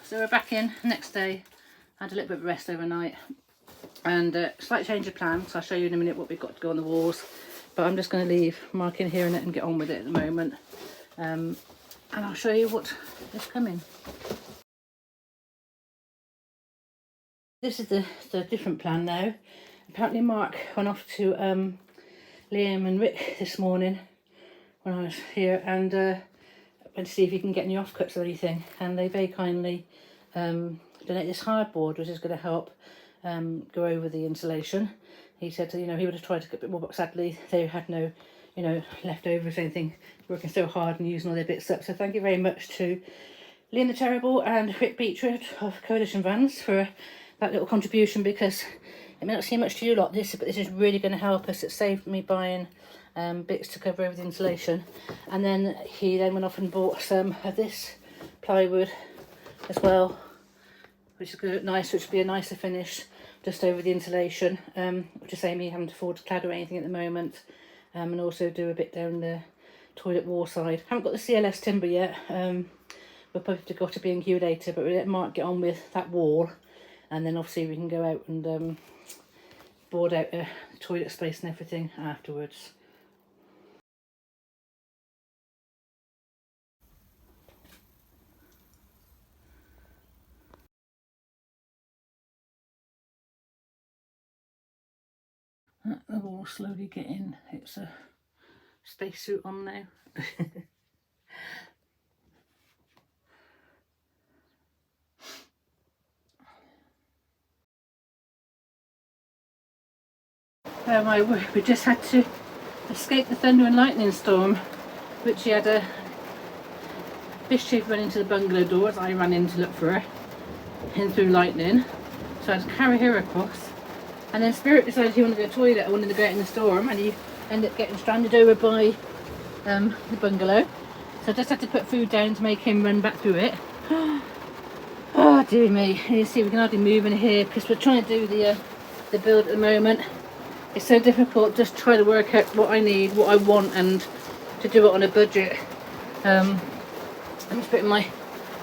So we're back in next day. Had a little bit of rest overnight and slight change of plan, so I'll show you in a minute what we've got to go on the walls, but I'm just going to leave Mark in here and get on with it at the moment, and I'll show you what is coming. This is the different plan now. Apparently Mark went off to Liam and Rick this morning when I was here and went to see if he can get any offcuts or anything, and they very kindly donate this hardboard, which is going to help go over the insulation. He said, you know, he would have tried to get a bit more, but sadly they had no, you know, leftovers or anything, working so hard and using all their bits up. So thank you very much to Liam the Terrible and Rick Beechwood of Coalition Vans for that little contribution, because it may not seem much to you lot, but this is really going to help us. It saved me buying bits to cover over the insulation. And then he then went off and bought some of this plywood as well, which is going to look nice, which will be a nicer finish just over the insulation, which is saying me having to afford to clad or anything at the moment, and also do a bit down the toilet wall side. Haven't got the CLS timber yet. We'll probably have to go to B&Q later, but we'll let Mark get on with that wall, and then obviously we can go out and board out the toilet space and everything afterwards. The wall slowly getting its spacesuit on now. Oh my word, we just had to escape the thunder and lightning storm, which he had a fish chief run into the bungalow door as I ran in to look for her, in through lightning. So I had to carry her across. And then Spirit decided he wanted to go to the toilet, I wanted to go out in the storm, and he ended up getting stranded over by the bungalow. So I just had to put food down to make him run back through it. Oh dear me, you see we can hardly move in here because we're trying to do the build at the moment. It's so difficult just trying to work out what I need, what I want, and to do it on a budget. I'm just putting my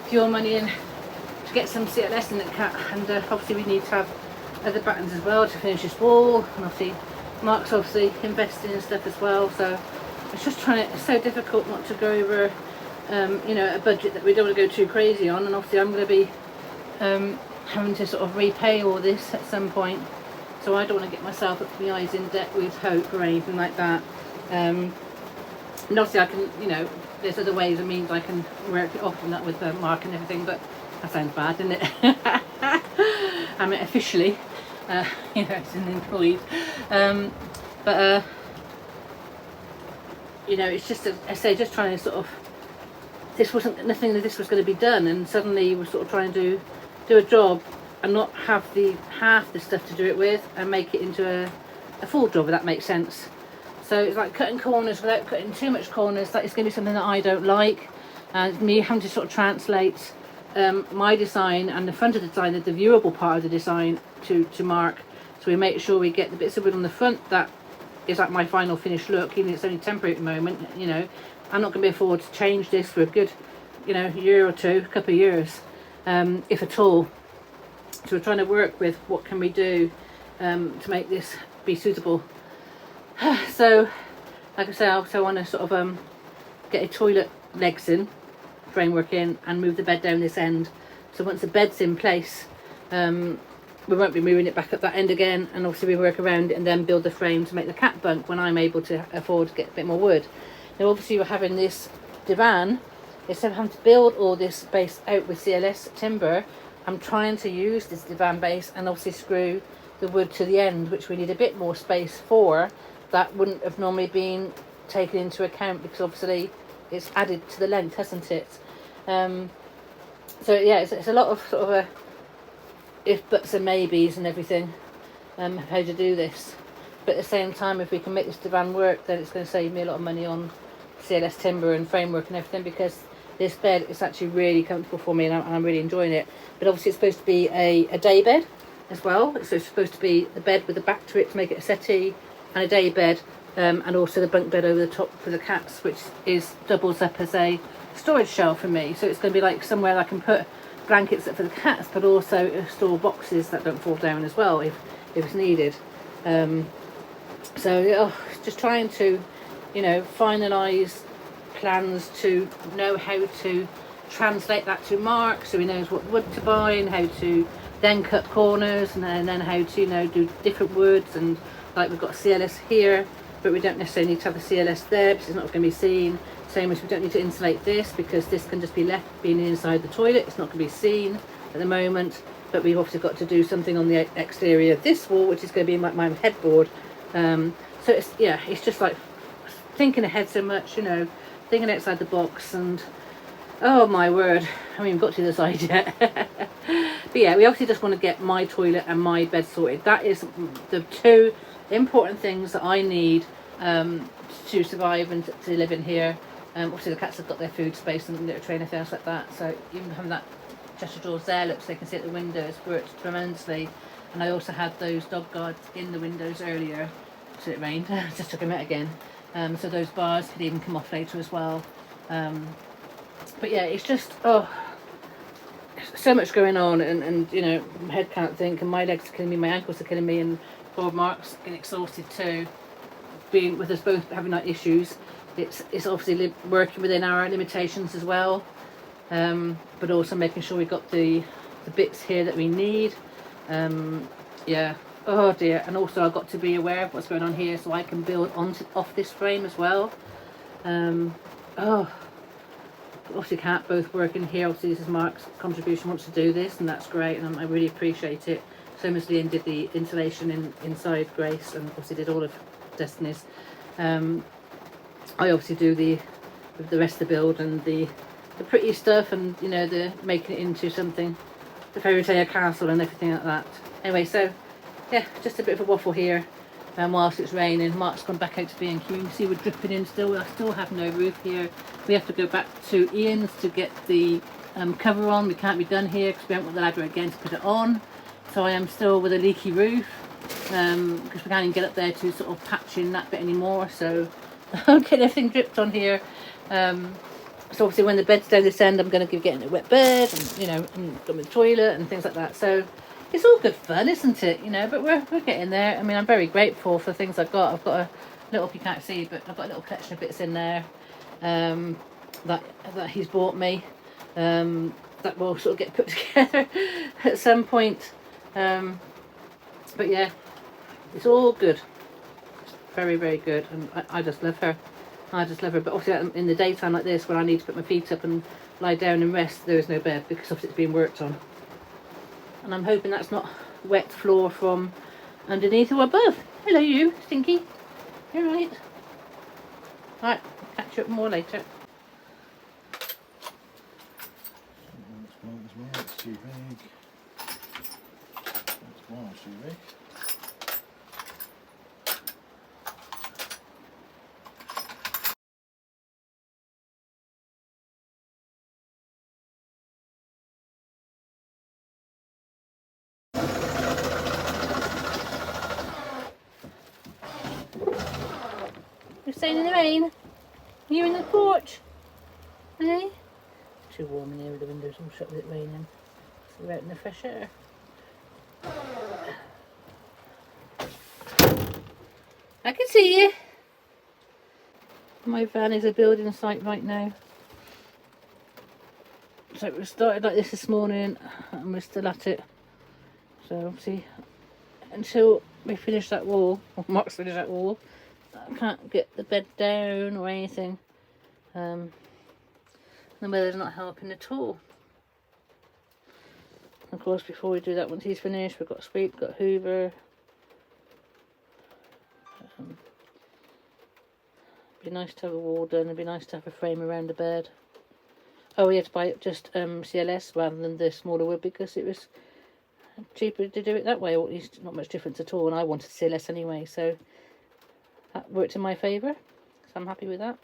fuel money in to get some CLS in the cat, and obviously we need to have other buttons as well to finish this wall, and obviously Mark's obviously investing in stuff as well, so it's just trying to, it's so difficult not to go over you know, a budget that we don't want to go too crazy on, and obviously I'm going to be having to sort of repay all this at some point, so I don't want to get myself up to my eyes in debt with Hope or anything like that. And obviously I can, you know, there's other ways and means I can work it off and that with Mark and everything, but that sounds bad, doesn't it? I mean, officially, you know, it's an employee, but you know, it's just, I say, just trying to sort of, this wasn't, nothing that this was going to be done, and suddenly we're sort of trying to do a job and not have half the stuff to do it with and make it into a full job, if that makes sense. So it's like cutting corners without cutting too much corners. That is going to be something that I don't like, and me having to sort of translate my design and the front of the design, the viewable part of the design, to Mark, so we make sure we get the bits of wood on the front that is like my final finished look, even if it's only temporary at the moment. You know, I'm not going to be afford to change this for a good, you know, year or two, a couple of years, if at all. So we're trying to work with what can we do to make this be suitable. So like I say, I also want to sort of get a toilet legs in, framework in, and move the bed down this end. So once the bed's in place, we won't be moving it back up that end again, and obviously we work around it and then build the frame to make the cat bunk when I'm able to afford to get a bit more wood. Now obviously we're having this divan, instead of having to build all this base out with CLS timber, I'm trying to use this divan base and obviously screw the wood to the end, which we need a bit more space for. That wouldn't have normally been taken into account because obviously it's added to the length, hasn't it? So yeah, it's a lot of sort of a if buts and maybes and everything, how to do this. But at the same time, if we can make this divan work, then it's going to save me a lot of money on CLS timber and framework and everything, because this bed is actually really comfortable for me, and I'm really enjoying it. But obviously it's supposed to be a day bed as well, so it's supposed to be the bed with the back to it to make it a settee, and a day bed, and also the bunk bed over the top for the cats, which doubles up as a storage shelf for me. So it's going to be like somewhere I can put blankets for the cats, but also store boxes that don't fall down as well if it's needed. So just trying to, you know, finalise plans to know how to translate that to Mark, so he knows what wood to buy and how to then cut corners, and then how to, you know, do different woods. And like, we've got CLS here, but we don't necessarily need to have the CLS there because it's not going to be seen. Same as we don't need to insulate this because this can just be left being inside the toilet. It's not going to be seen at the moment, but we've obviously got to do something on the exterior of this wall, which is going to be my headboard. So it's, yeah, it's just like thinking ahead so much, you know, thinking outside the box. And oh my word, I haven't even got to the side yet. But yeah, we obviously just want to get my toilet and my bed sorted. That is the two important things that I need to survive and to live in here. Obviously the cats have got their food space and little tray and everything else like that, so even having that chest of drawers there, looks, they can see at the windows, worked tremendously. And I also had those dog guards in the windows earlier, so it rained. Just took them out again. So those bars could even come off later as well. But yeah, it's just, so much going on, and you know, my head can't think, and my legs are killing me, my ankles are killing me, and poor Mark's getting exhausted too. Being with us both having like issues, it's obviously working within our limitations as well, but also making sure we got the bits here that we need. Yeah, oh dear. And also I've got to be aware of what's going on here so I can build off this frame as well. Obviously can't both work in here. Obviously this is Mark's contribution, wants to do this, and that's great, and I really appreciate it. Same as Liam did the insulation inside Grace, and obviously did all of Destiny's. I obviously do the rest of the build and the pretty stuff, and you know, the making it into something, the fairy tale castle and everything like that. Anyway, so yeah, just a bit of a waffle here. Whilst it's raining, Mark's gone back out to B&Q. You can see we're dripping in still. I still have no roof here. We have to go back to Ian's to get the cover on. We can't be done here because we haven't got the ladder again to put it on. So I am still with a leaky roof because we can't even get up there to sort of patch in that bit anymore. So I'll get everything dripped on here. So obviously when the bed's down this end, I'm going to be getting a wet bed, and you know, and got my toilet and things like that. So it's all good fun, isn't it? You know, but we're getting there. I mean, I'm very grateful for the things I've got. I've got a little, you can't see, but I've got a little collection of bits in there that he's bought me, that will sort of get put together at some point. But yeah, it's all good. It's very, very good, and I just love her. I just love her. But obviously in the daytime like this, when I need to put my feet up and lie down and rest, there is no bed because obviously it's being worked on. And I'm hoping that's not wet floor from underneath or above. Hello you, Stinky. You're right. Right, catch you up more later. It's too big. That's one too big. You're staying in the rain? You're in the porch? Eh? It's too warm in here with the windows all shut with it raining. So we're out in the fresh air. I can see you. My van is a building site right now. So we started like this morning and we're still at it. So obviously until we finish that wall, or Mark's finished that wall, I can't get the bed down or anything. The weather's not helping at all. Of course, before we do that, once he's finished, we've got sweep, got hoover. Be nice to have a wall done. It'd be nice to have a frame around the bed. Oh, we had to buy just CLS rather than the smaller wood because it was cheaper to do it that way, or at least not much difference at all. And I wanted CLS anyway, so that worked in my favour. So I'm happy with that.